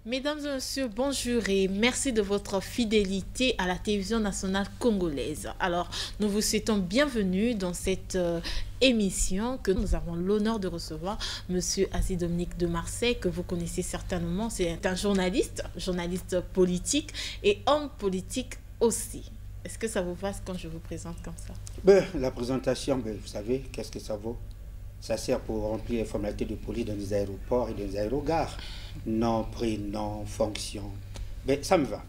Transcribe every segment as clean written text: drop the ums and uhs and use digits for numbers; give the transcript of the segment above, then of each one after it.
Mesdames et messieurs, bonjour et merci de votre fidélité à la télévision nationale congolaise. Alors, nous vous souhaitons bienvenue dans cette émission que nous avons l'honneur de recevoir Monsieur Aziz Dominique de Marseille, que vous connaissez certainement. C'est un journaliste politique et homme politique aussi. Est-ce que ça vous va quand je vous présente comme ça? La présentation, vous savez, qu'est-ce que ça vaut? Ça sert pour remplir les formalités de police dans les aéroports et dans les aérogares. Nom, prénom, fonction. Ça me va.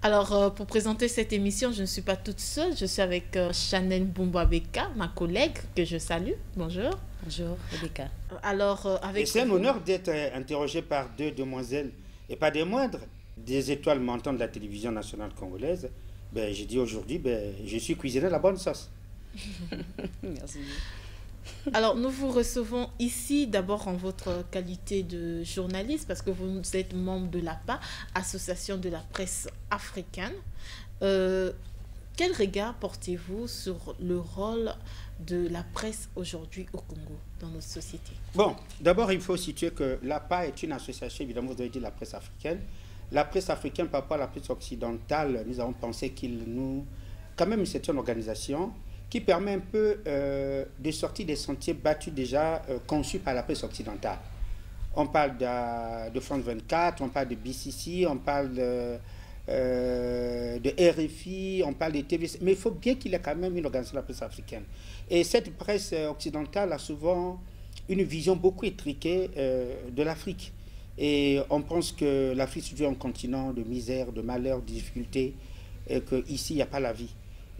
Alors, pour présenter cette émission, je ne suis pas toute seule. Je suis avec Chanel Bumba-Beka, ma collègue, que je salue. Bonjour. Bonjour, Rebecca. Alors, avec c'est un honneur d'être interrogé par deux demoiselles, et pas des moindres, des étoiles montantes de la télévision nationale congolaise. J'ai dit aujourd'hui, je suis cuisiné à la bonne sauce. Merci. Alors, nous vous recevons ici d'abord en votre qualité de journaliste parce que vous êtes membre de l'APA, Association de la presse africaine. Quel regard portez-vous sur le rôle de la presse aujourd'hui au Congo, dans notre société? Bon, d'abord, il faut situer que l'APA est une association, évidemment, vous avez dit la presse africaine. La presse africaine, par rapport à la presse occidentale, nous avons pensé qu'il nous... Quand même, c'est une organisation qui permet un peu de sortir des sentiers battus déjà conçus par la presse occidentale. On parle de France 24, on parle de BCC, on parle de RFI, on parle de TVC, mais il faut bien qu'il y ait quand même une organisation de la presse africaine. Et cette presse occidentale a souvent une vision beaucoup étriquée de l'Afrique. Et on pense que l'Afrique est un continent de misère, de malheur, de difficultés, et qu'ici, il n'y a pas la vie.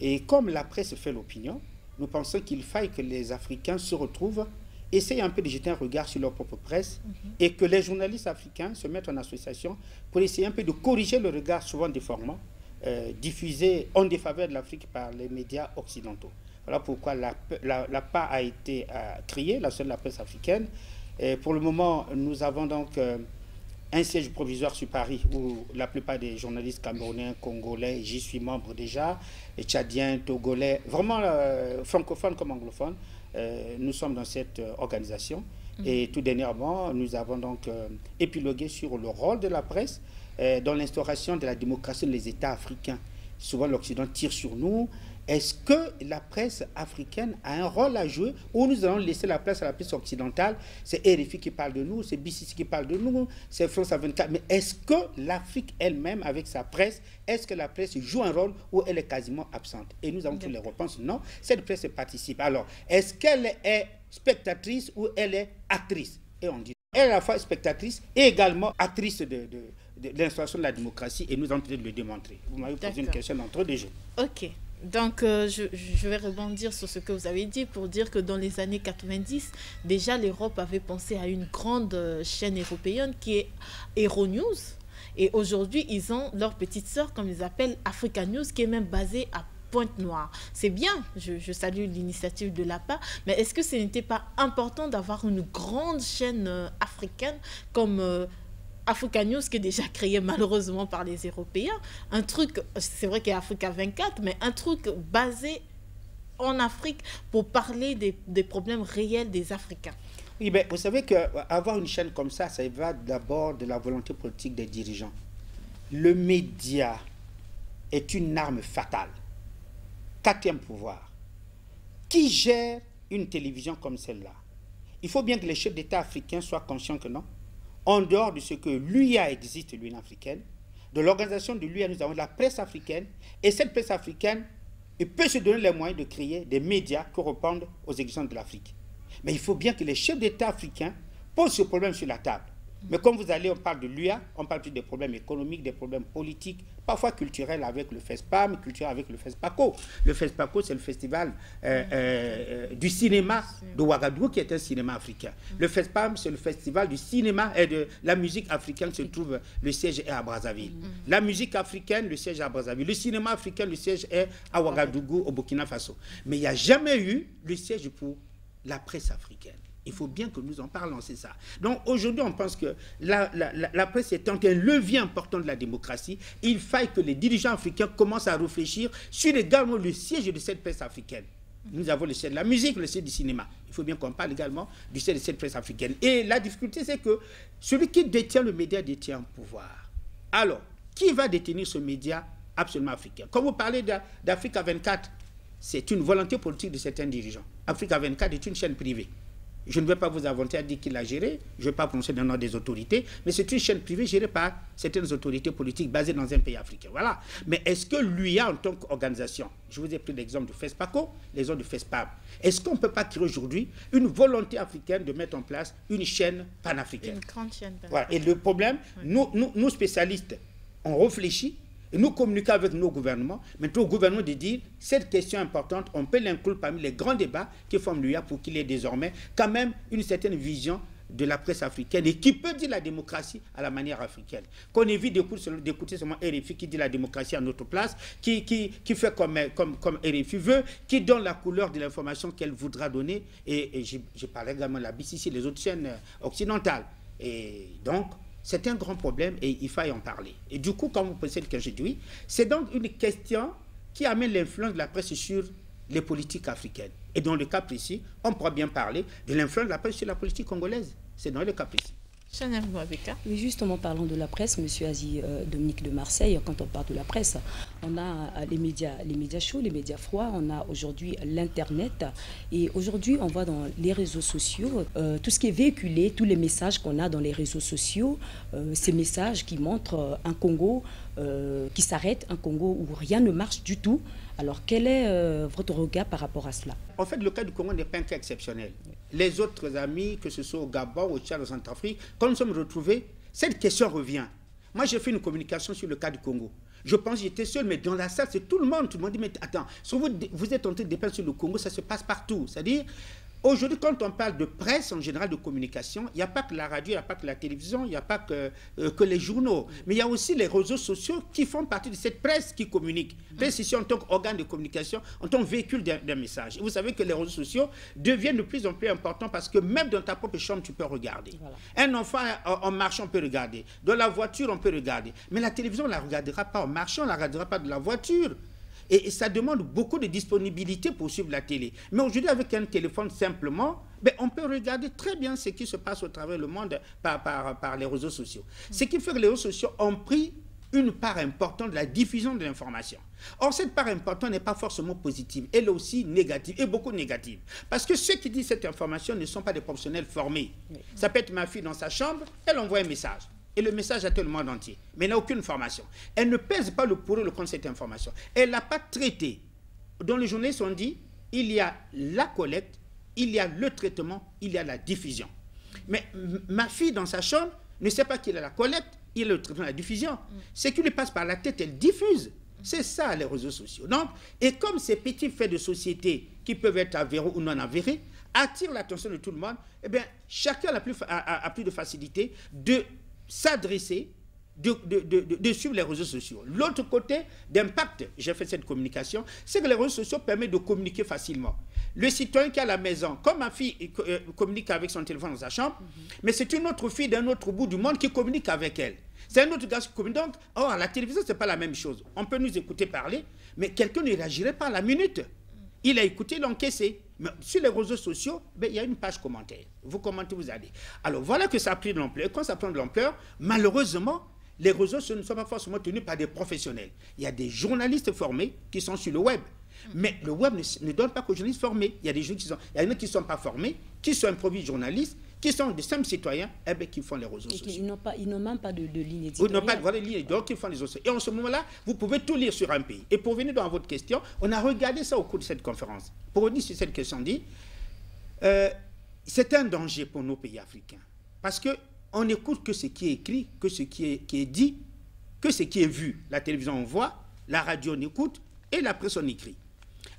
Et comme la presse fait l'opinion, nous pensons qu'il faille que les Africains se retrouvent, essayent un peu de jeter un regard sur leur propre presse, et que les journalistes africains se mettent en association pour essayer un peu de corriger le regard souvent déformant, diffusé en défaveur de l'Afrique par les médias occidentaux. Voilà pourquoi l'APA a été créée, la seule la presse africaine. Et pour le moment, nous avons donc un siège provisoire sur Paris où la plupart des journalistes camerounais, congolais, j'y suis membre déjà, et tchadiens, togolais, vraiment francophones comme anglophones, nous sommes dans cette organisation. Et tout dernièrement, nous avons donc épilogué sur le rôle de la presse dans l'instauration de la démocratie dans les États africains. Souvent, l'Occident tire sur nous. Est-ce que la presse africaine a un rôle à jouer ou nous allons laisser la place à la presse occidentale? C'est RFI qui parle de nous, c'est BCC qui parle de nous, c'est France 24. Mais est-ce que l'Afrique elle-même, avec sa presse, est-ce que la presse joue un rôle ou elle est quasiment absente? Et nous avons toutes les réponses. Non, cette presse participe. Alors, est-ce qu'elle est spectatrice ou elle est actrice? Et on dit, elle est à la fois spectatrice et également actrice de l'instauration de la démocratie, et nous allons peut-être le démontrer. Vous m'avez posé une question d'entre deux jeux. Ok. Donc, je vais rebondir sur ce que vous avez dit pour dire que dans les années 90, déjà l'Europe avait pensé à une grande chaîne européenne qui est Euronews. Et aujourd'hui, ils ont leur petite sœur, comme ils appellent, Africa News, qui est même basée à Pointe-Noire. C'est bien, je salue l'initiative de l'APA, mais est-ce que ce n'était pas important d'avoir une grande chaîne africaine comme... Africa News, qui est déjà créé malheureusement par les Européens, un truc, c'est vrai qu'il y a Africa 24, mais un truc basé en Afrique pour parler des problèmes réels des Africains. Oui, vous savez qu'avoir une chaîne comme ça va d'abord de la volonté politique des dirigeants. Le média est une arme fatale. Quatrième pouvoir. Qui gère une télévision comme celle-là? Il faut bien que les chefs d'État africains soient conscients que non. En dehors de ce que l'UIA existe, l'Union africaine, de l'organisation de l'UIA, nous avons la presse africaine, et cette presse africaine peut se donner les moyens de créer des médias qui répondent aux exigences de l'Afrique. Mais il faut bien que les chefs d'État africains posent ce problème sur la table. Mais comme vous allez, on parle de l'UIA, on parle plus des problèmes économiques, des problèmes politiques, parfois culturels avec le FESPAM, culturels avec le FESPACO. Le FESPACO, c'est le festival du cinéma de Ouagadougou, qui est un cinéma africain. Le FESPAM, c'est le festival du cinéma et de la musique africaine, se trouve, le siège est à Brazzaville. La musique africaine, le siège est à Brazzaville. Le cinéma africain, le siège est à Ouagadougou, au Burkina Faso. Mais il n'y a jamais eu le siège pour la presse africaine. Il faut bien que nous en parlons, c'est ça. Donc aujourd'hui, on pense que la presse est un levier important de la démocratie. Il faille que les dirigeants africains commencent à réfléchir sur également le siège de cette presse africaine. Nous avons le ciel de la musique, le ciel du cinéma. Il faut bien qu'on parle également du ciel de cette presse africaine. Et la difficulté, c'est que celui qui détient le média détient un pouvoir. Alors, qui va détenir ce média absolument africain? Quand vous parlez d'Africa 24, c'est une volonté politique de certains dirigeants. Africa 24 est une chaîne privée. Je ne vais pas vous inventer à dire qui l'a gérée, je ne vais pas prononcer le nom des autorités, mais c'est une chaîne privée gérée par certaines autorités politiques basées dans un pays africain. Voilà. Mais est-ce que l'UIA, en tant qu'organisation, je vous ai pris l'exemple du FESPACO, les autres du FESPAB, est-ce qu'on ne peut pas créer aujourd'hui une volonté africaine de mettre en place une chaîne panafricaine? Une grande chaîne panafricaine. Voilà. Et le problème, nous spécialistes, on réfléchit, et nous communiquons avec nos gouvernements, maintenant au gouvernement de dire, cette question importante, on peut l'inclure parmi les grands débats qui forment l'UIA pour qu'il y ait désormais quand même une certaine vision de la presse africaine et qui peut dire la démocratie à la manière africaine. Qu'on évite d'écouter seulement RFI qui dit la démocratie à notre place, qui fait comme RFI veut, qui donne la couleur de l'information qu'elle voudra donner. Et je parle également de la BCC, les autres chaînes occidentales. Et donc, c'est un grand problème et il faut y en parler. Et du coup, quand vous posez cette question, oui, c'est donc une question qui amène l'influence de la presse sur les politiques africaines. Et dans le cas précis, on pourra bien parler de l'influence de la presse sur la politique congolaise. C'est dans le cas précis. Chanel Mouabeka. Oui, justement, parlant de la presse, Monsieur Aziz Dominique de Marseille, quand on parle de la presse, on a les médias chauds, les médias froids, on a aujourd'hui l'Internet. Et aujourd'hui, on voit dans les réseaux sociaux, tout ce qui est véhiculé, tous les messages qu'on a dans les réseaux sociaux, ces messages qui montrent un Congo qui s'arrête, un Congo où rien ne marche du tout. Alors, quel est votre regard par rapport à cela? En fait, le cas du Congo n'est pas un cas exceptionnel. Les autres amis, que ce soit au Gabon, au Tchad, au Centrafrique, quand nous sommes retrouvés, cette question revient. Moi, j'ai fait une communication sur le cas du Congo. Je pense que j'étais seul, mais dans la salle, c'est tout le monde. Tout le monde dit, mais attends, si vous êtes en train de dépeindre sur le Congo, ça se passe partout. C'est-à-dire, aujourd'hui, quand on parle de presse, en général, de communication, il n'y a pas que la radio, il n'y a pas que la télévision, il n'y a pas que les journaux. Mais il y a aussi les réseaux sociaux qui font partie de cette presse qui communique. Presse ici en tant qu'organe de communication, en tant que véhicule d'un message. Et vous savez que les réseaux sociaux deviennent de plus en plus importants parce que même dans ta propre chambre, tu peux regarder. Voilà. Un enfant en marchant, on peut regarder. Dans la voiture, on peut regarder. Mais la télévision, on ne la regardera pas en marchant, on ne la regardera pas de la voiture. Et ça demande beaucoup de disponibilité pour suivre la télé. Mais aujourd'hui, avec un téléphone simplement, on peut regarder très bien ce qui se passe au travers du monde par les réseaux sociaux. Ce qui fait que les réseaux sociaux ont pris une part importante de la diffusion de l'information. Or, cette part importante n'est pas forcément positive. Elle est aussi négative, et beaucoup négative. Parce que ceux qui disent cette information ne sont pas des professionnels formés. Ça peut être ma fille dans sa chambre, elle envoie un message. Et le message atteint le monde entier. Mais elle n'a aucune formation. Elle ne pèse pas le pour et le contre cette information. Elle n'a pas traité. Dans les journalistes, on dit, il y a la collecte, il y a le traitement, il y a la diffusion. Mais ma fille dans sa chambre ne sait pas qu'il y a la collecte, il y a le traitement, la diffusion. Ce qui lui passe par la tête, elle diffuse. C'est ça, les réseaux sociaux. Donc, et comme ces petits faits de société qui peuvent être avérés ou non avérés, attirent l'attention de tout le monde, eh bien, chacun a plus de facilité de s'adresser, de suivre les réseaux sociaux. L'autre côté d'impact, j'ai fait cette communication, c'est que les réseaux sociaux permettent de communiquer facilement. Le citoyen qui est à la maison, comme ma fille communique avec son téléphone dans sa chambre, mais c'est une autre fille d'un autre bout du monde qui communique avec elle. C'est un autre gars qui communique. Donc, à la télévision, ce n'est pas la même chose. On peut nous écouter parler, mais quelqu'un ne réagirait pas à la minute. Il a écouté, il a encaissé. Mais sur les réseaux sociaux, il y a une page commentaire. Vous commentez, vous allez. Alors voilà que ça a pris de l'ampleur. Et quand ça prend de l'ampleur, malheureusement, les réseaux sociaux ne sont pas forcément tenus par des professionnels. Il y a des journalistes formés qui sont sur le web. Mais le web ne donne pas qu'aux journalistes formés. Il y a des gens qui ne sont pas formés, qui sont improvisés journalistes, qui sont des simples citoyens, qui font les réseaux sociaux. Ils n'ont même pas de ligne éditoriale. Ils n'ont pas de ligne éditoriale, qui font les réseaux sociaux. Et en ce moment-là, vous pouvez tout lire sur un pays. Et pour venir dans votre question, on a regardé ça au cours de cette conférence. Pour revenir sur cette question, dit, c'est un danger pour nos pays africains. Parce qu'on n'écoute que ce qui est écrit, que ce qui est dit, que ce qui est vu. La télévision, on voit, la radio, on écoute, et la presse, on écrit.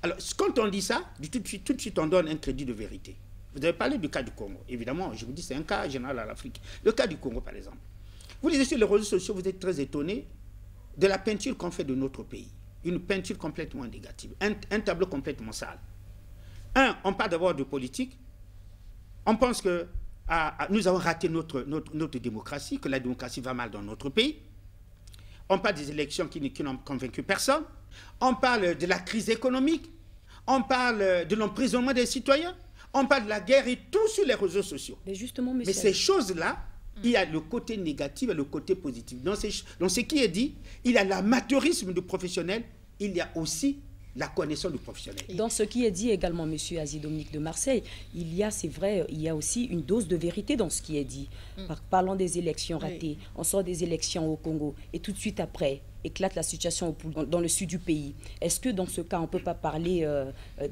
Alors, quand on dit ça, tout de suite, on donne un crédit de vérité. Vous avez parlé du cas du Congo. Évidemment, je vous dis, c'est un cas général à l'Afrique. Le cas du Congo, par exemple. Vous lisez sur les réseaux sociaux, vous êtes très étonné de la peinture qu'on fait de notre pays. Une peinture complètement négative. Un tableau complètement sale. On parle d'abord de politique. On pense que nous avons raté notre démocratie, que la démocratie va mal dans notre pays. On parle des élections qui n'ont convaincu personne. On parle de la crise économique. on parle de l'emprisonnement des citoyens, on parle de la guerre et tout sur les réseaux sociaux. Mais justement, monsieur... Mais ces choses-là, il y a le côté négatif et le côté positif. Dans ce qui est dit, il y a l'amateurisme du professionnel, il y a aussi la connaissance du professionnel. Dans ce qui est dit également, monsieur Azy Dominique de Marseille, il y a, c'est vrai, il y a aussi une dose de vérité dans ce qui est dit. Parlons des élections ratées, on sort des élections au Congo et tout de suite après, éclate la situation dans le sud du pays. Est-ce que dans ce cas, on ne peut pas parler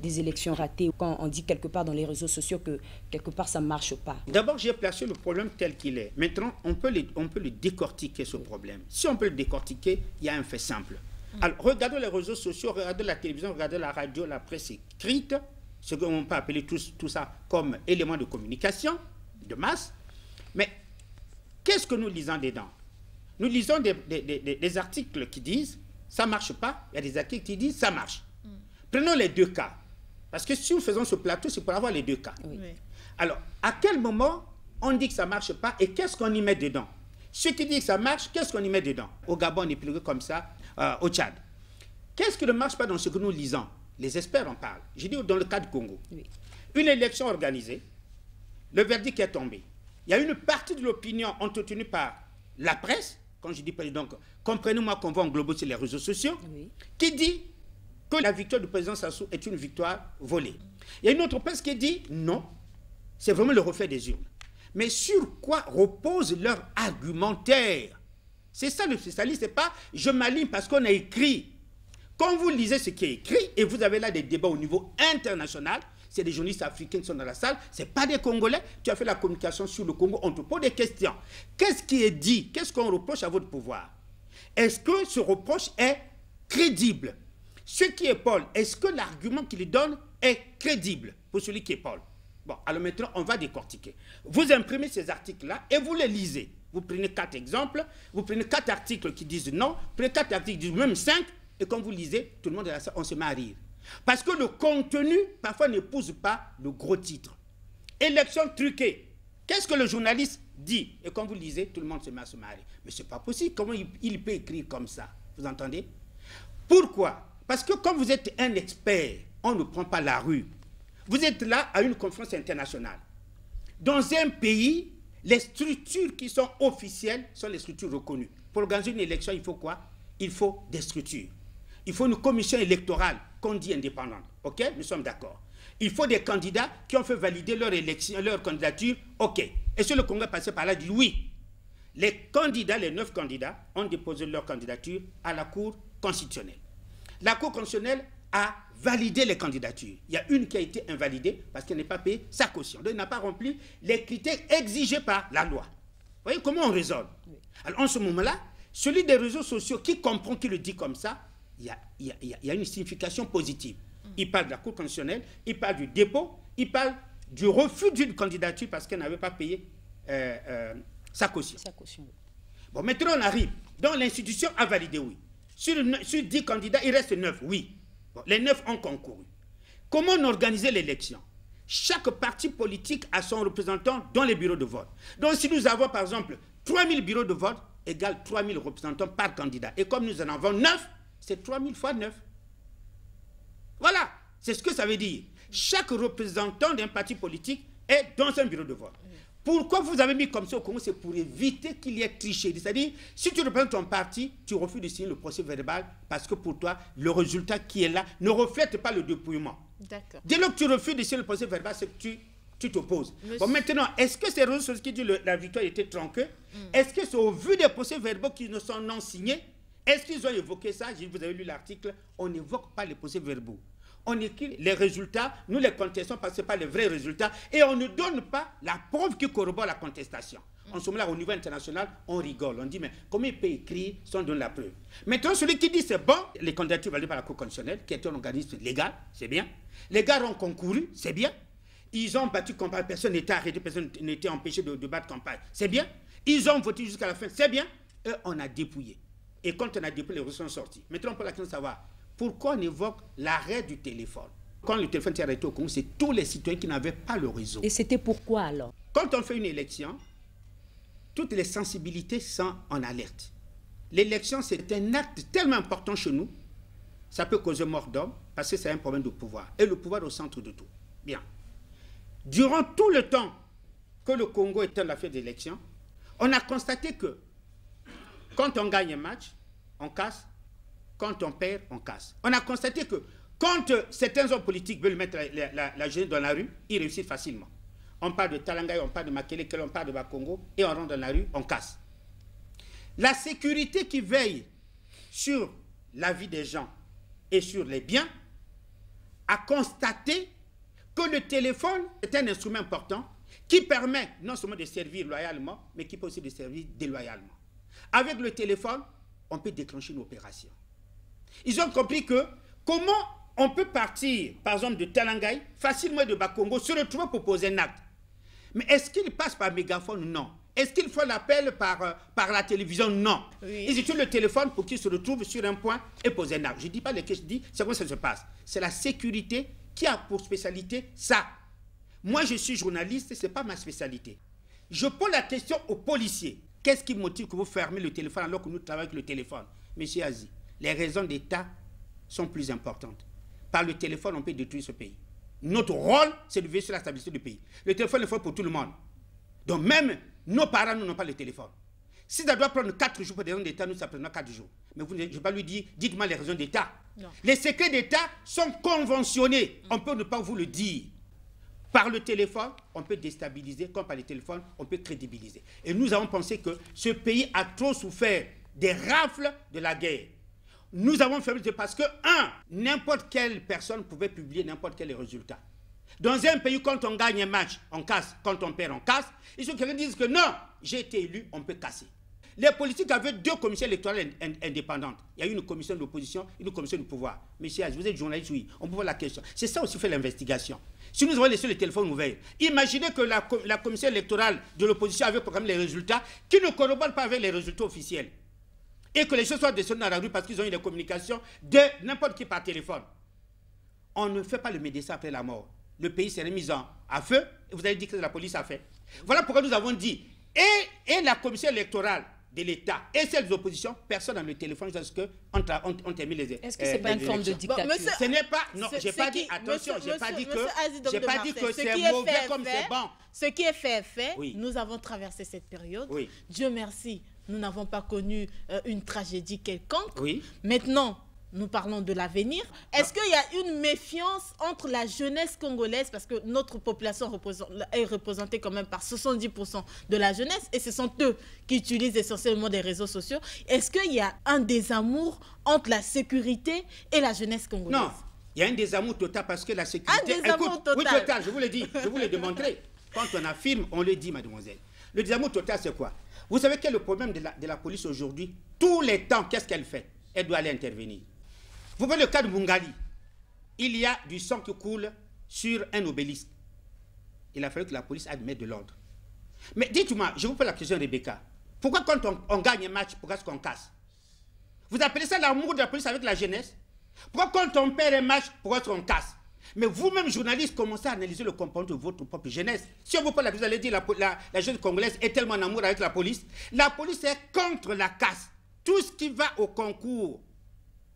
des élections ratées quand on dit quelque part dans les réseaux sociaux que quelque part ça ne marche pas? D'abord, j'ai placé le problème tel qu'il est. Maintenant, on peut le décortiquer, ce problème. Si on peut le décortiquer, il y a un fait simple. Alors, regardez les réseaux sociaux, regardez la télévision, regardez la radio, la presse écrite, ce qu'on peut appeler tout ça comme élément de communication de masse. Mais qu'est-ce que nous lisons dedans? Nous lisons des articles qui disent « ça ne marche pas », il y a des articles qui disent « ça marche ». Prenons les deux cas. Parce que si nous faisons ce plateau, c'est pour avoir les deux cas. Oui. Alors, à quel moment on dit que ça ne marche pas et qu'est-ce qu'on y met dedans? Ceux qui disent que ça marche, qu'est-ce qu'on y met dedans? Au Gabon, on est plus comme ça, au Tchad. Qu'est-ce qui ne marche pas dans ce que nous lisons? Les experts en parlent. Je dis dans le cas du Congo. Oui. Une élection organisée, le verdict est tombé. Il y a une partie de l'opinion entretenue par la presse, quand je dis donc, comprenez-moi qu'on va englober sur les réseaux sociaux, qui dit que la victoire du président Sassou est une victoire volée. Il y a une autre presse qui dit non, c'est vraiment le reflet des urnes. Mais sur quoi repose leur argumentaire? C'est ça le spécialiste, c'est pas je m'aligne parce qu'on a écrit. Quand vous lisez ce qui est écrit, et vous avez là des débats au niveau international, c'est des journalistes africains qui sont dans la salle, ce n'est pas des Congolais, tu as fait la communication sur le Congo, on te pose des questions. Qu'est-ce qui est dit? Qu'est-ce qu'on reproche à votre pouvoir? Est-ce que ce reproche est crédible? Ce qui est Paul, est-ce que l'argument qu'il donne est crédible pour celui qui est Paul? Bon, alors maintenant, on va décortiquer. Vous imprimez ces articles-là et vous les lisez. Vous prenez 4 exemples, vous prenez 4 articles qui disent non, prenez 4 articles qui disent même 5, et quand vous lisez, tout le monde est là, on se met à rire. Parce que le contenu, parfois, n'épouse pas le gros titre. Élection truquée. Qu'est-ce que le journaliste dit? Et quand vous lisez, tout le monde se met à se marrer. Mais ce n'est pas possible. Comment il peut écrire comme ça? Vous entendez? Pourquoi? Parce que quand vous êtes un expert, on ne prend pas la rue. Vous êtes là à une conférence internationale. Dans un pays, les structures qui sont officielles sont les structures reconnues. Pour organiser une élection, il faut quoi? Il faut des structures. Il faut une commission électorale qu'on dit indépendante. OK? Nous sommes d'accord. Il faut des candidats qui ont fait valider leur élection, leur candidature. OK. Et si le Congrès passé par là, dit oui. Les candidats, les 9 candidats, ont déposé leur candidature à la Cour constitutionnelle. La Cour constitutionnelle a validé les candidatures. Il y a une qui a été invalidée parce qu'elle n'a pas payé sa caution. Donc, elle n'a pas rempli les critères exigés par la loi. Vous voyez comment on raisonne? Alors, en ce moment-là, celui des réseaux sociaux qui comprend, qui le dit comme ça, il y a une signification positive. Il parle de la Cour constitutionnelle, il parle du dépôt, il parle du refus d'une candidature parce qu'elle n'avait pas payé sa caution. Bon, maintenant on arrive. Donc l'institution a validé, oui. Sur 10 candidats, il reste 9, oui. Bon, les 9 ont concouru. Comment on organise l'élection? Chaque parti politique a son représentant dans les bureaux de vote. Donc si nous avons par exemple 3000 bureaux de vote, égale 3000 représentants par candidat. Et comme nous en avons 9, c'est 3000 fois 9. Voilà, c'est ce que ça veut dire. Chaque représentant d'un parti politique est dans un bureau de vote. Pourquoi vous avez mis comme ça au Congo? C'est pour éviter qu'il y ait triché. C'est-à-dire, si tu représentes ton parti, tu refuses de signer le procès verbal parce que pour toi, le résultat qui est là ne reflète pas le dépouillement. D'accord. Dès lors que tu refuses de signer le procès verbal, c'est que tu t'opposes. Bon, maintenant, est-ce que ces réseaux qui disent la victoire était tronquée? Est-ce que c'est au vu des procès verbaux qui ne sont non signés? Est-ce qu'ils ont évoqué ça? Vous avez lu l'article, on n'évoque pas les procès verbaux. On écrit les résultats, nous les contestons parce que ce n'est pas les vrais résultats et on ne donne pas la preuve qui corrobore la contestation. En ce moment-là, au niveau international, on rigole. On dit, mais comment il peut écrire sans donner la preuve? Maintenant, celui qui dit c'est bon, les candidatures validées par la Cour constitutionnelle, qui est un organisme légal, c'est bien. Les gars ont concouru, c'est bien. Ils ont battu campagne, personne n'était arrêté, personne n'était empêché de battre campagne, c'est bien. Ils ont voté jusqu'à la fin, c'est bien. Et on a dépouillé. Et quand on a dépouillé, les résultats sont sortis. Maintenant, on peut la question de savoir pourquoi on évoque l'arrêt du téléphone. Quand le téléphone s'est arrêté au Congo, c'est tous les citoyens qui n'avaient pas le réseau. Et c'était pourquoi alors? Quand on fait une élection, toutes les sensibilités sont en alerte. L'élection, c'est un acte tellement important chez nous. ça peut causer mort d'homme, parce que c'est un problème de pouvoir. Et le pouvoir au centre de tout. Bien. Durant tout le temps que le Congo était en affaire d'élection, on a constaté que quand on gagne un match, on casse. Quand on perd, on casse. On a constaté que quand certains hommes politiques veulent mettre la jeunesse dans la rue, ils réussissent facilement. On parle de Talangaï, on parle de Makelele, on parle de Bakongo, et on rentre dans la rue, on casse. La sécurité qui veille sur la vie des gens et sur les biens a constaté que le téléphone est un instrument important qui permet non seulement de servir loyalement, mais qui peut aussi de servir déloyalement. Avec le téléphone, on peut déclencher une opération. Ils ont compris que comment on peut partir, par exemple, de Talangaï, facilement de Bakongo, se retrouver pour poser un acte. Mais est-ce qu'il passe par mégaphone? Non. Est-ce qu'il faut l'appel par la télévision? Non. Oui. Ils utilisent le téléphone pour qu'ils se retrouvent sur un point et posent un acte. Je ne dis pas les questions, je dis c'est comment ça se passe. C'est la sécurité qui a pour spécialité ça. Moi, je suis journaliste, ce n'est pas ma spécialité. Je pose la question aux policiers. Qu'est-ce qui motive que vous fermez le téléphone alors que nous travaillons avec le téléphone? Monsieur Azi, les raisons d'État sont plus importantes. Par le téléphone, on peut détruire ce pays. Notre rôle, c'est de veiller sur la stabilité du pays. Le téléphone est fait pour tout le monde. Donc même nos parents, nous n'ont pas le téléphone. Si ça doit prendre 4 jours pour des raisons d'État, nous, ça prendra 4 jours. Mais je ne vais pas lui dire, dites-moi les raisons d'État. Les secrets d'État sont conventionnés. On peut ne pas vous le dire. Par le téléphone, on peut déstabiliser, comme par le téléphone, on peut crédibiliser. Et nous avons pensé que ce pays a trop souffert des rafles de la guerre. Nous avons fait parce que, n'importe quelle personne pouvait publier n'importe quel résultat. Dans un pays, quand on gagne un match, on casse. Quand on perd, on casse. Il faut que quelqu'un dise que non, j'ai été élu, on peut casser. Les politiques avaient 2 commissions électorales indépendantes. Il y a eu une commission d'opposition et une commission de pouvoir. Monsieur Azi, vous êtes journaliste, oui. On peut voir la question. C'est ça aussi fait l'investigation. Si nous avons laissé le téléphone ouvert, imaginez que la commission électorale de l'opposition avait programmé les résultats qui ne corroborent pas avec les résultats officiels. Et que les choses soient descendues dans la rue parce qu'ils ont eu des communications de n'importe qui par téléphone. On ne fait pas le médecin après la mort. Le pays s'est mis à feu et vous avez dit que la police a fait. Voilà pourquoi nous avons dit, et la commission électorale de l'État et celle de l'opposition, personne n'a le téléphone jusqu'à ce qu'on termine les élections. Est-ce que ce n'est pas une forme de dictature? Ce n'est pas, non, je n'ai pas dit, attention, je n'ai pas dit que c'est mauvais comme c'est bon. Ce qui est fait est fait. Oui. Nous avons traversé cette période. Oui. Dieu merci, nous n'avons pas connu une tragédie quelconque. Oui. Maintenant, nous parlons de l'avenir. Est-ce qu'il y a une méfiance entre la jeunesse congolaise, parce que notre population est représentée quand même par 70% de la jeunesse, et ce sont eux qui utilisent essentiellement des réseaux sociaux. Est-ce qu'il y a un désamour entre la sécurité et la jeunesse congolaise? Non, il y a un désamour total parce que la sécurité... Un désamour total. Oui, total, je vous le dis, je vous le démontrer. Quand on affirme, on le dit, mademoiselle. Le désamour total, c'est quoi? Vous savez quel est le problème de la police aujourd'hui? Tous les temps, qu'est-ce qu'elle fait? Elle doit aller intervenir. Vous voyez le cas de Mungali. Il y a du sang qui coule sur un obélisque. Il a fallu que la police aille mettre de l'ordre. Mais dites-moi, je vous pose la question, Rebecca. Pourquoi quand on gagne un match, pourquoi est-ce qu'on casse? Vous appelez ça l'amour de la police avec la jeunesse? Pourquoi quand on perd un match, pourquoi est-ce qu'on casse? Mais vous-même, journaliste, commencez à analyser le comportement de votre propre jeunesse. Si on vous parle, vous allez dire la jeunesse congolaise est tellement en amour avec la police. La police est contre la casse. Tout ce qui va au concours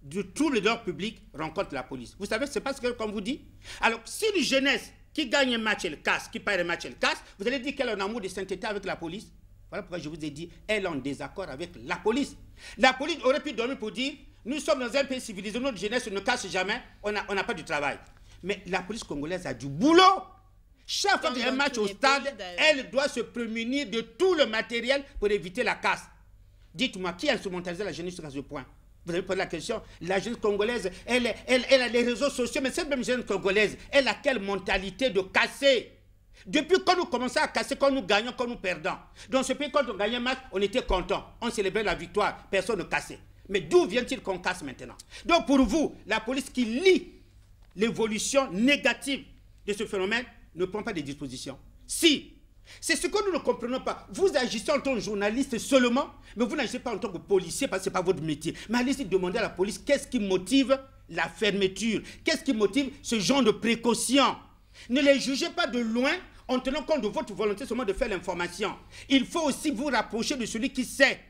de tout le dehors public rencontre la police. Vous savez, c'est parce que, comme vous dites, alors si une jeunesse qui gagne un match, elle casse, qui perd un match, elle casse, vous allez dire qu'elle a un amour de sainteté avec la police. Voilà pourquoi je vous ai dit, elle est en désaccord avec la police. La police aurait pu dormir pour dire, nous sommes dans un pays civilisé, notre jeunesse ne casse jamais, on n'a pas du travail. Mais la police congolaise a du boulot. Chaque fois qu'il y a un match au stade, elle doit se prémunir de tout le matériel pour éviter la casse. Dites-moi, qui a instrumentalisé la jeunesse jusqu'à ce point? Vous avez posé la question, la jeunesse congolaise, elle a les réseaux sociaux, mais cette même jeunesse congolaise, elle a quelle mentalité de casser? Depuis quand nous commençons à casser, quand nous gagnons, quand nous perdons. Dans ce pays, quand on gagnait un match, on était content. On célébrait la victoire, personne ne cassait. Mais d'où vient-il qu'on casse maintenant? Donc pour vous, la police qui lit l'évolution négative de ce phénomène ne prend pas de dispositions. Si, c'est ce que nous ne comprenons pas. Vous agissez en tant que journaliste seulement, mais vous n'agissez pas en tant que policier parce que ce n'est pas votre métier. Mais allez-y demander à la police qu'est-ce qui motive la fermeture, qu'est-ce qui motive ce genre de précaution. Ne les jugez pas de loin en tenant compte de votre volonté seulement de faire l'information. Il faut aussi vous rapprocher de celui qui sait.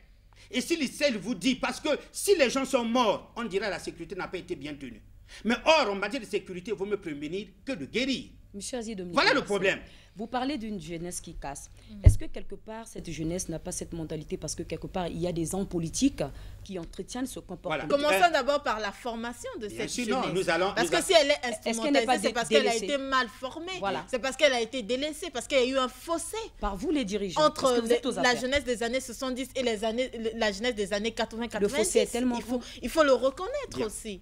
Et si l'ICEL vous dit, parce que si les gens sont morts, on dirait que la sécurité n'a pas été bien tenue. Mais or, en matière de sécurité, il vaut mieux prévenir que de guérir. Monsieur Aziz Dominique, voilà le problème. Vous parlez d'une jeunesse qui casse. Est-ce que quelque part, cette jeunesse n'a pas cette mentalité parce que quelque part, il y a des hommes politiques qui entretiennent ce comportement? Voilà. Commençons d'abord par la formation de cette jeunesse. Non, nous allons, parce que si elle est instrumentalisée, c'est parce qu'elle a été mal formée. Voilà. C'est parce qu'elle a été délaissée, parce qu'il y a eu un fossé. Par vous, les dirigeants. Entre la jeunesse des années 70 et la jeunesse des années 80-90. Le fossé est tellement il faut le reconnaître aussi.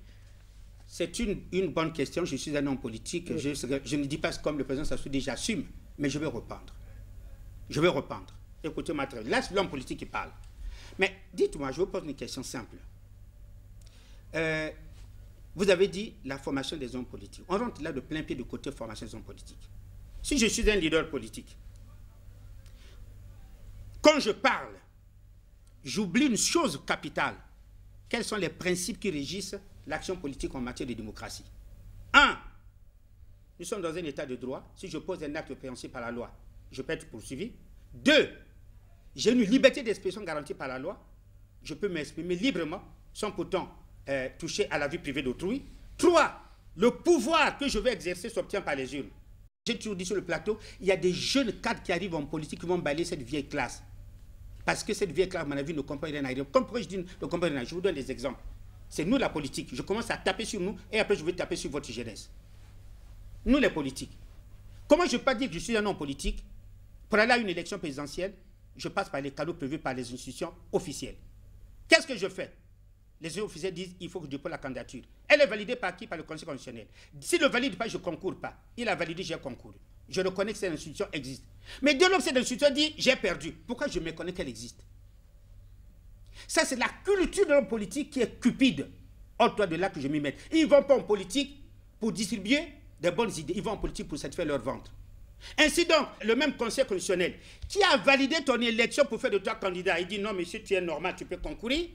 C'est une bonne question. Je suis un homme politique. Oui. Je ne dis pas comme le président Sassou dit, j'assume, mais je vais reprendre. Je vais reprendre. Écoutez-moi très bien. Là, c'est l'homme politique qui parle. Mais dites-moi, je vous pose une question simple. Vous avez dit la formation des hommes politiques. On rentre là de plein pied du côté formation des hommes politiques. Si je suis un leader politique, quand je parle, j'oublie une chose capitale. Quels sont les principes qui régissent l'action politique en matière de démocratie? 1. Nous sommes dans un état de droit. Si je pose un acte répréhensible par la loi, je peux être poursuivi. 2. J'ai une liberté d'expression garantie par la loi. Je peux m'exprimer librement, sans pourtant toucher à la vie privée d'autrui. 3. Le pouvoir que je vais exercer s'obtient par les urnes. J'ai toujours dit sur le plateau, il y a des jeunes cadres qui arrivent en politique qui vont balayer cette vieille classe. Parce que cette vieille classe, à mon avis, ne comprend rien à rien. Pourquoi je dis ne comprend rien à rien? Je vous donne des exemples. C'est nous la politique. Je commence à taper sur nous et après je vais taper sur votre jeunesse. Nous les politiques. Comment je peux pas dire que je suis un homme politique? Pour aller à une élection présidentielle, je passe par les canaux prévus par les institutions officielles. Qu'est-ce que je fais? Les institutions officielles disent il faut que je dépose la candidature. Elle est validée par qui? Par le Conseil constitutionnel. S'il ne valide pas, je ne concours pas. Il a validé, j'ai concouru. Je reconnais que cette institution existe. Mais dès lors que cette institution dit j'ai perdu, pourquoi je méconnais qu'elle existe? Ça, c'est la culture de l'homme politique qui est cupide. Hors-toi de là que je m'y mette. Ils ne vont pas en politique pour distribuer des bonnes idées. Ils vont en politique pour satisfaire leur ventre. Ainsi donc, le même Conseil constitutionnel qui a validé ton élection pour faire de toi candidat, il dit non, monsieur, tu es normal, tu peux concourir.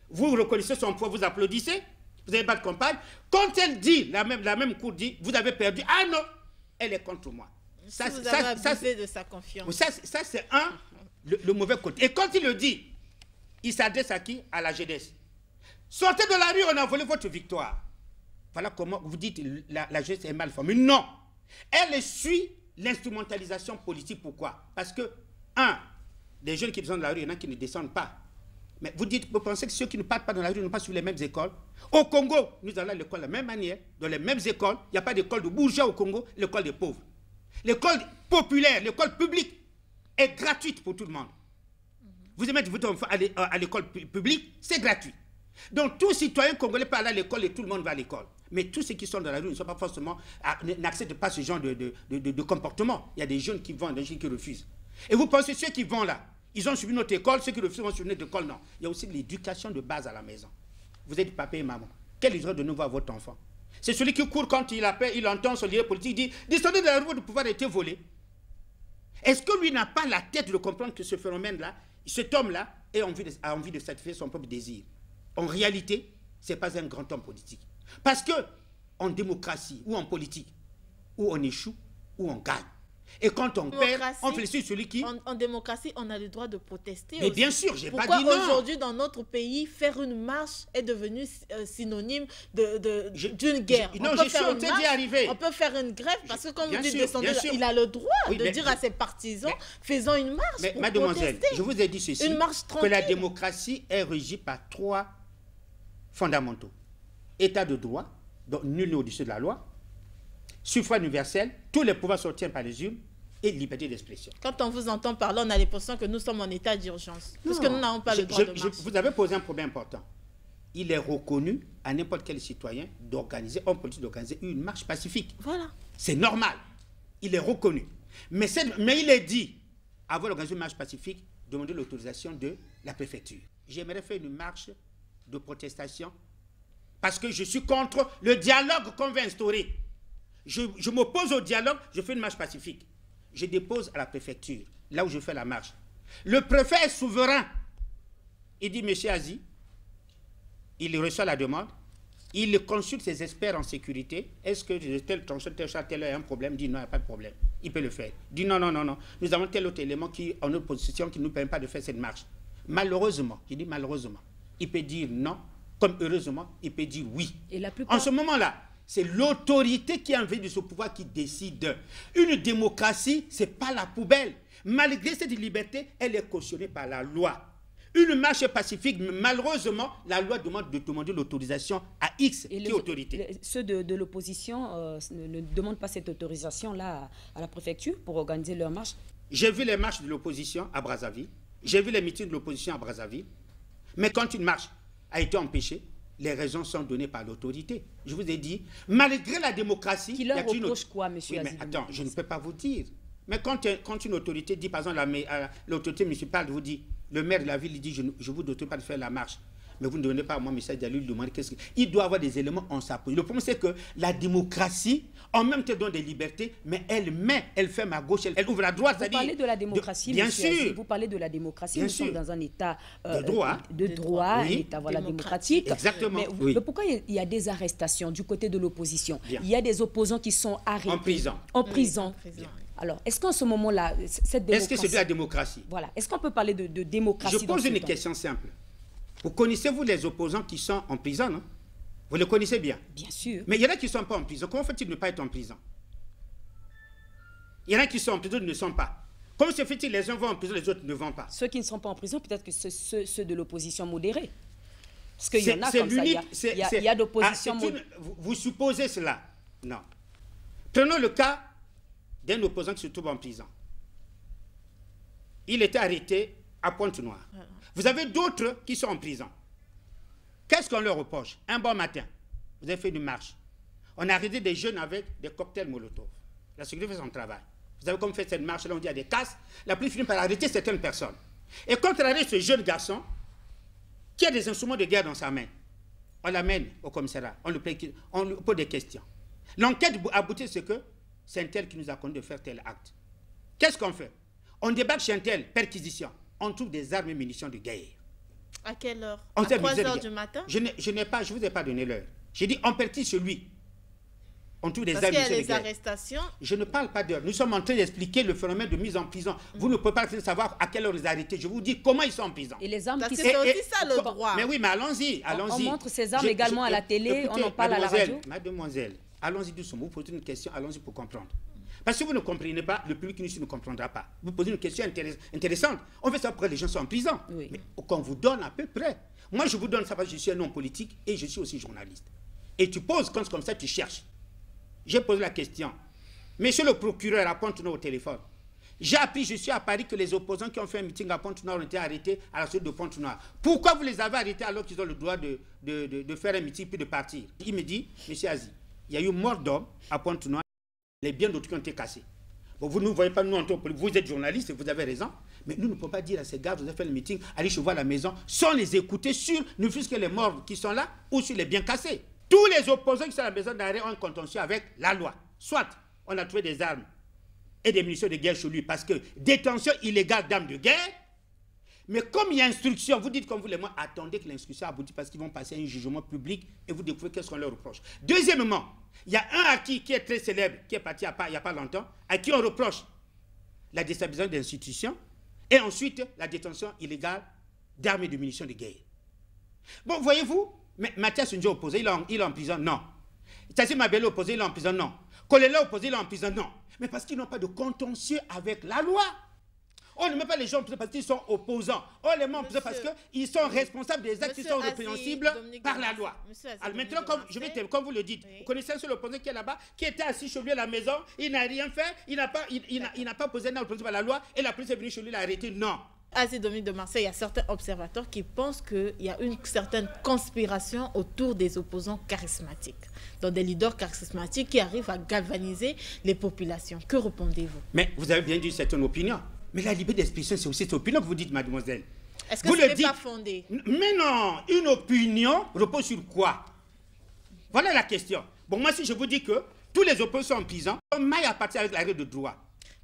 Vous reconnaissez son poids, vous applaudissez. Vous n'avez pas de campagne. Quand elle dit, la même cour dit, vous avez perdu. Ah non, elle est contre moi. Ça, vous avez abusé de sa confiance. Ça c'est le mauvais côté. Et quand il le dit, il s'adresse à qui? À la jeunesse. Sortez de la rue, on a volé votre victoire. Voilà comment vous dites la jeunesse est mal formée. Non. Elle suit l'instrumentalisation politique. Pourquoi? Parce que, les jeunes qui descendent de la rue, il y en a qui ne descendent pas. Mais vous pensez que ceux qui ne partent pas dans la rue n'ont pas suivi les mêmes écoles? Au Congo, nous allons à l'école de la même manière, dans les mêmes écoles. Il n'y a pas d'école de bourgeois au Congo, l'école des pauvres. L'école populaire, l'école publique est gratuite pour tout le monde. Vous aimez votre enfant à l'école publique, c'est gratuit. Donc, tout citoyen congolais peut aller à l'école et tout le monde va à l'école. Mais tous ceux qui sont dans la rue ne sont pas forcément, n'acceptent pas ce genre de comportement. Il y a des jeunes qui vont, des jeunes qui refusent. Et vous pensez, ceux qui vont là, ils ont suivi notre école, ceux qui refusent ont suivi notre école, non. Il y a aussi l'éducation de base à la maison. Vous êtes papa et maman. Quel usage de nouveau à votre enfant? C'est celui qui court quand il appelle, il entend son leader politique, il dit « Descendez de la rue, votre pouvoir a été volé ». Est-ce que lui n'a pas la tête de comprendre que ce phénomène-là, cet homme-là a envie de satisfaire son propre désir? En réalité, ce n'est pas un grand homme politique. Parce que en démocratie ou en politique, ou on échoue, ou on gagne. Et quand on perd, on félicite celui qui... En démocratie, on a le droit de protester. Mais aussi. bien sûr, j'ai pas dit non. Pourquoi aujourd'hui, dans notre pays, faire une marche est devenu synonyme d'une guerre? Non, je suis en train d'y arriver. On peut faire une grève parce que quand vous dites descendre, il a le droit de dire à ses partisans, faisons une marche pour mademoiselle, protester. Je vous ai dit ceci, une marche tranquille. Que la démocratie est régie par 3 fondamentaux. État de droit, donc nul n'est au-dessus de la loi. Suffrage universel, tous les pouvoirs s'obtiennent par les urnes, et liberté d'expression. Quand on vous entend parler, on a l'impression que nous sommes en état d'urgence. Parce que nous n'avons pas le droit de marcher. Vous avez posé un problème important. Il est reconnu à n'importe quel citoyen d'organiser, en politique, d'organiser une marche pacifique. Voilà. C'est normal. Il est reconnu. Mais il est dit, avant d'organiser une marche pacifique, demander l'autorisation de la préfecture. J'aimerais faire une marche de protestation parce que je suis contre le dialogue qu'on veut instaurer. Je m'oppose au dialogue, je fais une marche pacifique. Je dépose à la préfecture, là où je fais la marche. Le préfet est souverain. Il dit, monsieur Aziz, il reçoit la demande, il consulte ses experts en sécurité. Est-ce que tel a un problème? Il dit non, il n'y a pas de problème. Il peut le faire. Il dit non, nous avons tel autre élément qui, en notre position qui ne nous permet pas de faire cette marche. Malheureusement, je dis malheureusement, il peut dire non, comme heureusement, il peut dire oui. Et la plupart... En ce moment-là, c'est l'autorité qui a envie de ce pouvoir qui décide. Une démocratie, ce n'est pas la poubelle. Malgré cette liberté, elle est cautionnée par la loi. Une marche pacifique, mais malheureusement, la loi demande de demander l'autorisation à X, qui est autorité. Ceux de l'opposition ne demandent pas cette autorisation-là à la préfecture pour organiser leur marche? J'ai vu les marches de l'opposition à Brazzaville. J'ai vu les meetings de l'opposition à Brazzaville. Mais quand une marche a été empêchée, les raisons sont données par l'autorité. Je vous ai dit, malgré la démocratie... Qui leur reproche quoi, monsieur Aziz? Mais attends, je ne peux pas vous dire. Mais quand une autorité dit, par exemple, l'autorité municipale vous dit, le maire de la ville dit, je ne vous dote pas de faire la marche, mais vous ne donnez pas à moi message d'aller lui demander qu'est-ce qu'il... Il doit avoir des éléments en sa position. Le problème, c'est que la démocratie, en même temps, donne des libertés, mais elle ferme à gauche, elle ouvre à droite. Vous parlez de la démocratie, bien monsieur sûr. Aziz, vous parlez de la démocratie, bien nous sûr. sommes dans un état de droit, oui. un état voilà, démocratique. Exactement. Mais pourquoi il y a des arrestations du côté de l'opposition? Il y a des opposants qui sont arrêtés. En prison. Alors, est-ce qu'en ce moment-là, cette démocratie... Est-ce que c'est de la démocratie? Voilà. Est-ce qu'on peut parler de démocratie? Je pose une question simple. Vous connaissez-vous les opposants qui sont en prison, non? Vous les connaissez bien? Bien sûr. Mais il y en a qui ne sont pas en prison. Comment fait-il ne pas être en prison? Il y en a qui sont en prison, d'autres ne sont pas. Comment se fait-il les uns vont en prison, les autres ne vont pas? Ceux qui ne sont pas en prison, peut-être que c'est ceux de l'opposition modérée. Parce qu'il y en a comme ça. Il y a d'opposition modérée. Vous supposez cela? Non. Prenons le cas d'un opposant qui se trouve en prison. Il était arrêté à Pointe-Noire. Vous avez d'autres qui sont en prison. Qu'est-ce qu'on leur reproche? Un bon matin, vous avez fait une marche. On a arrêté des jeunes avec des cocktails Molotov. La sécurité fait son travail. Vous avez comme fait cette marche-là, on dit à des casses. La police finit par arrêter certaines personnes. Et quand on arrête ce jeune garçon, qui a des instruments de guerre dans sa main, on l'amène au commissariat, on lui pose des questions. L'enquête aboutit à ce que c'est un tel qui nous a conduit de faire tel acte. Qu'est-ce qu'on fait? On débarque chez un tel, perquisition. On trouve des armes et munitions de guerre. À quelle heure? À 3 heures du matin? Je ne vous ai pas donné l'heure. J'ai dit, on perquise chez lui. On trouve des armes et munitions de guerre. Parce qu'il y a les arrestations. Je ne parle pas d'heure. Nous sommes en train d'expliquer le phénomène de mise en prison. Vous ne pouvez pas savoir à quelle heure les arrêter. Je vous dis comment ils sont en prison. Et les armes qui sont... C'est aussi ça le droit. Mais oui, mais allons-y. On montre ces armes également à la télé, on en parle à la radio. Mademoiselle, allons-y doucement. Vous posez une question, allons-y pour comprendre. Parce que vous ne comprenez pas, le public ici ne comprendra pas. Vous posez une question intéressante. On veut savoir pourquoi les gens sont en prison. Oui. Mais qu'on vous donne à peu près. Moi, je vous donne ça parce que je suis un homme politique et je suis aussi journaliste. Et tu poses comme ça, tu cherches. J'ai posé la question. Monsieur le procureur à Pointe-Noire au téléphone. J'ai appris, je suis à Paris, que les opposants qui ont fait un meeting à Pointe-Noire ont été arrêtés à la suite de Pointe-Noire. Pourquoi vous les avez arrêtés alors qu'ils ont le droit de faire un meeting puis de partir? Il me dit, monsieur Aziz, il y a eu mort d'homme à Pointe-Noire. Les biens d'autres qui ont été cassés. Bon, vous ne voyez pas, nous, vous êtes journaliste, vous avez raison, mais nous ne pouvons pas dire à ces gars, vous avez fait le meeting, allez chez vous à la maison, sans les écouter sur, ne fût-ce que les morts qui sont là, ou sur les biens cassés. Tous les opposants qui sont à la maison d'arrêt ont un contentieux avec la loi. Soit on a trouvé des armes et des munitions de guerre chez lui, parce que détention illégale d'armes de guerre, mais comme il y a instruction, vous dites comme vous les moi, attendez que l'instruction aboutisse parce qu'ils vont passer à un jugement public et vous découvrez qu'est-ce qu'on leur reproche. Deuxièmement, il y a un acquis qui est très célèbre, qui est parti il n'y a pas longtemps, à qui on reproche la déstabilisation des institutions et ensuite la détention illégale d'armes et de munitions de guerre. Bon, voyez-vous, Mathias Njo opposé, il est en prison, non. Tassi Mabelo opposé, il est en prison, non. Kolela opposé, il est en prison, non. Mais parce qu'ils n'ont pas de contentieux avec la loi. On ne met pas les gens en prison parce qu'ils sont opposants. On les met en prison parce qu'ils sont responsables des actes qui sont répréhensibles par la loi. Alors maintenant, comme vous le dites, vous connaissez un seul opposant qui est là-bas, qui était assis chez lui à la maison, il n'a rien fait, il n'a pas posé un opposant par la loi et la police est venue chez lui, il l'a arrêté. Non. Aziz Dominique de Marseille, il y a certains observateurs qui pensent qu'il y a une certaine conspiration autour des opposants charismatiques. Donc des leaders charismatiques qui arrivent à galvaniser les populations. Que répondez-vous? Mais vous avez bien dit c'est une opinion. Mais la liberté d'expression, c'est aussi cette opinion que vous dites, mademoiselle. Est-ce que ce n'est pas fondé? Mais non, une opinion repose sur quoi? Voilà la question. Bon, moi, si je vous dis que tous les opposants sont en prison, on maille à partir avec la règle de droit.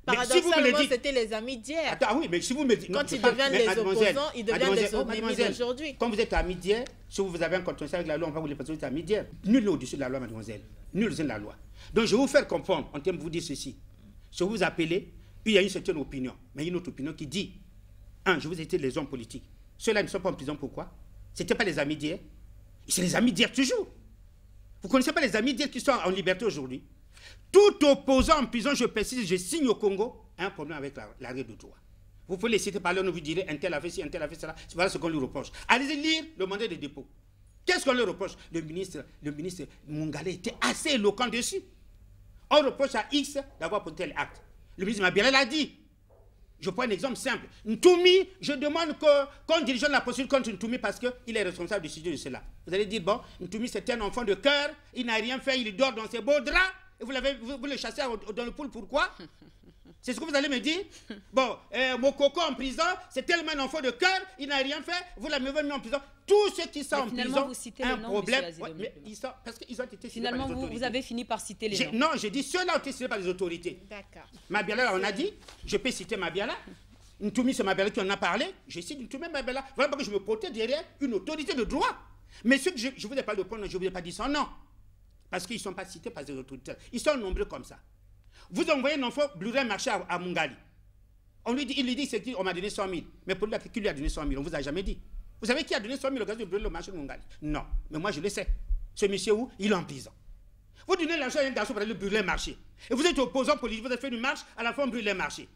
Paradoxalement, c'était les amis d'hier. Attends, oui, mais si vous me dites... Quand ils deviennent les opposants, ils deviennent les ennemis d'aujourd'hui. Quand vous êtes amis d'hier, si vous avez un contentieux avec la loi, on va vous les passer, vous êtes amis d'hier. Nul n'est au-dessus de la loi, mademoiselle. Nul n'est au-dessus de la loi. Donc, je vais vous faire comprendre, en termes de vous dire ceci. Je vous appeler... Il y a une certaine opinion, mais une autre opinion qui dit, je vous ai dit les hommes politiques. Ceux-là ne sont pas en prison, pourquoi? Ce n'étaient pas les amis d'hier. C'est les amis d'hier toujours. Vous ne connaissez pas les amis d'hier qui sont en liberté aujourd'hui? Tout opposant en prison, je précise, je signe au Congo, a un problème avec l'arrêt de droit. Vous pouvez les citer par là, vous direz, un tel a fait ci, un tel a fait cela. Voilà ce qu'on lui reproche. Allez-y lire le mandat de dépôt. Qu'est-ce qu'on lui reproche? Le ministre Mungale était assez éloquent dessus. On reproche à X d'avoir posé tel acte. Le ministre Mabiala l'a dit. Je prends un exemple simple. Ntoumi, je demande qu'on dirige la procédure contre Ntoumi parce qu'il est responsable du sujet de cela. Vous allez dire, bon, Ntoumi c'est un enfant de cœur, il n'a rien fait, il dort dans ses beaux draps, et vous le chassez dans le pool, pourquoi? C'est ce que vous allez me dire? Bon, Mokoko en prison, c'est tellement un enfant de cœur, il n'a rien fait, vous l'avez mis en prison. Tous ceux qui sont en prison, un problème. Ouais, mais parce qu'ils ont été cités par les autorités. Vous avez fini par citer les noms. Non, j'ai dit ceux-là ont été cités par les autorités. D'accord. Mabiala, on a dit, je peux citer Mabiala. Ntoumi, c'est Mabiala qui en a parlé. Je cite Ntoumi Mabiala. Voilà pourquoi je me protège derrière une autorité de droit. Mais ceux que je ne vous ai pas de prendre, je ne vous ai pas dit son nom. Parce qu'ils ne sont pas cités par les autorités. Ils sont nombreux comme ça. Vous envoyez un enfant brûler un marché à Mungali. Il lui dit on m'a donné 100 000. Mais pour lui, qui lui a donné 100 000? On ne vous a jamais dit. Vous savez qui a donné 100 000 occasions de brûler le marché de Mungali? Non. Mais moi, je le sais. Ce monsieur où il est en prison. Vous donnez l'argent à un garçon pour aller brûler un marché. Et vous êtes opposant politique, vous avez fait une marche, à la fin on brûle le marché.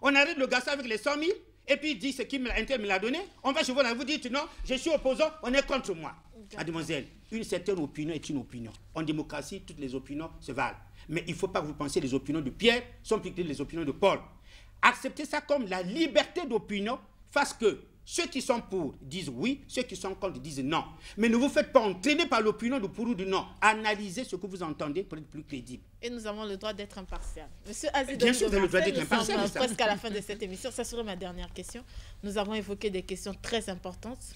On arrête le garçon avec les 100 000, et puis il dit ce qu'il me l'a donné. On va chez vous, vous dites non, je suis opposant, on est contre moi. Mademoiselle, une certaine opinion est une opinion. En démocratie, toutes les opinions se valent. Mais il ne faut pas que vous pensiez que les opinions de Pierre sont plus que les opinions de Paul. Acceptez ça comme la liberté d'opinion, parce que ceux qui sont pour disent oui, ceux qui sont contre disent non. Mais ne vous faites pas entraîner par l'opinion de pour ou du non. Analysez ce que vous entendez pour être plus crédible. Et nous avons le droit d'être impartial. Monsieur Azid, bien sûr, vous avez le droit d'être impartial. Nous sommes presque à la fin de cette émission. Ça serait ma dernière question. Nous avons évoqué des questions très importantes.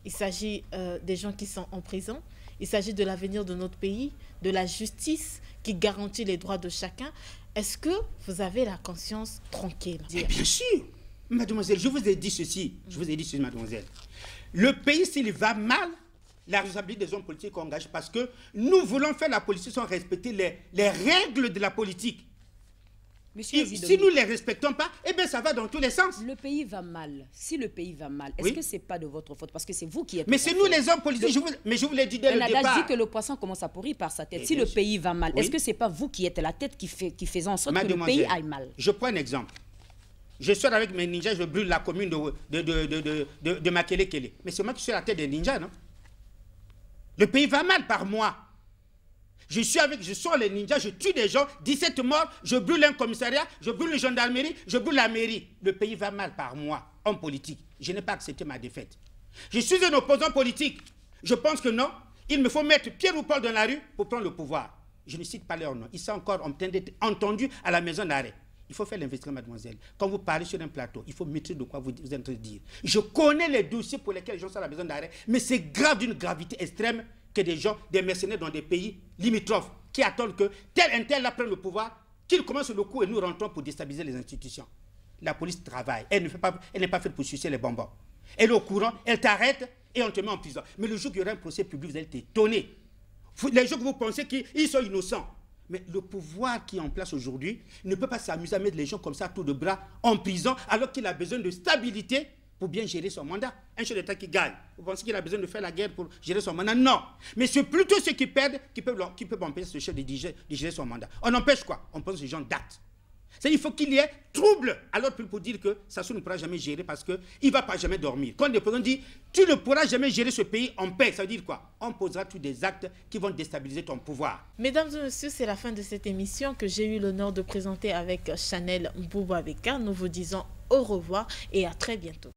Il s'agit des gens qui sont en prison. Il s'agit de l'avenir de notre pays, de la justice qui garantit les droits de chacun. Est-ce que vous avez la conscience tranquille? Bien sûr. Mademoiselle, je vous ai dit ceci, mademoiselle. Le pays, s'il va mal, la responsabilité des hommes politiques engagés, parce que nous voulons faire la politique sans respecter les règles de la politique. Si nous ne les respectons pas, eh bien ça va dans tous les sens. Le pays va mal. Si le pays va mal, est-ce que ce n'est pas de votre faute? Parce que c'est vous qui êtes... Mais c'est nous les hommes politiques, mais je vous l'ai dit dès le départ. dit que le poisson commence à pourrir par sa tête. Si le pays va mal, est-ce que ce n'est pas vous qui êtes la tête qui fait en sorte que le pays aille mal? Je prends un exemple. Je sors avec mes ninjas, je brûle la commune de Makele-Kele. Mais c'est moi qui suis à la tête des ninjas, non? Le pays va mal par moi. Je sors les ninjas, je tue des gens, 17 morts, je brûle un commissariat, je brûle la gendarmerie, je brûle la mairie. Le pays va mal par moi, homme politique. Je n'ai pas accepté ma défaite. Je suis un opposant politique. Je pense que non, il me faut mettre Pierre ou Paul dans la rue pour prendre le pouvoir. Je ne cite pas leur nom. Ils sont encore en train d'être entendus à la maison d'arrêt. Il faut faire l'investissement, mademoiselle. Quand vous parlez sur un plateau, il faut maîtriser de quoi vous êtes en train de dire. Je connais les dossiers pour lesquels les gens sont à la maison d'arrêt, mais c'est grave d'une gravité extrême que des gens, des mercenaires dans des pays limitrophes, qui attendent que tel prenne le pouvoir, qu'il commence le coup et nous rentrons pour déstabiliser les institutions. La police travaille. Elle n'est pas faite pour sucer les bonbons. Elle est au courant, elle t'arrête et on te met en prison. Mais le jour qu'il y aura un procès public, vous allez être étonné. Les gens que vous pensez qu'ils sont innocents. Mais le pouvoir qui est en place aujourd'hui ne peut pas s'amuser à mettre les gens comme ça à tour de bras en prison alors qu'il a besoin de stabilité pour bien gérer son mandat. Un chef d'État qui gagne, vous pensez qu'il a besoin de faire la guerre pour gérer son mandat? Non. Mais c'est plutôt ceux qui perdent qui peuvent empêcher ce chef de gérer son mandat. On empêche quoi? On pense que les gens datent. C'est-à-dire qu'il faut qu'il y ait trouble alors pour dire que Sassou ne pourra jamais gérer parce qu'il ne va pas jamais dormir. Quand le président dit tu ne pourras jamais gérer ce pays en paix, ça veut dire quoi? On posera tous des actes qui vont déstabiliser ton pouvoir. Mesdames et messieurs, c'est la fin de cette émission que j'ai eu l'honneur de présenter avec Chanel Mboubouabeka. Nous vous disons au revoir et à très bientôt.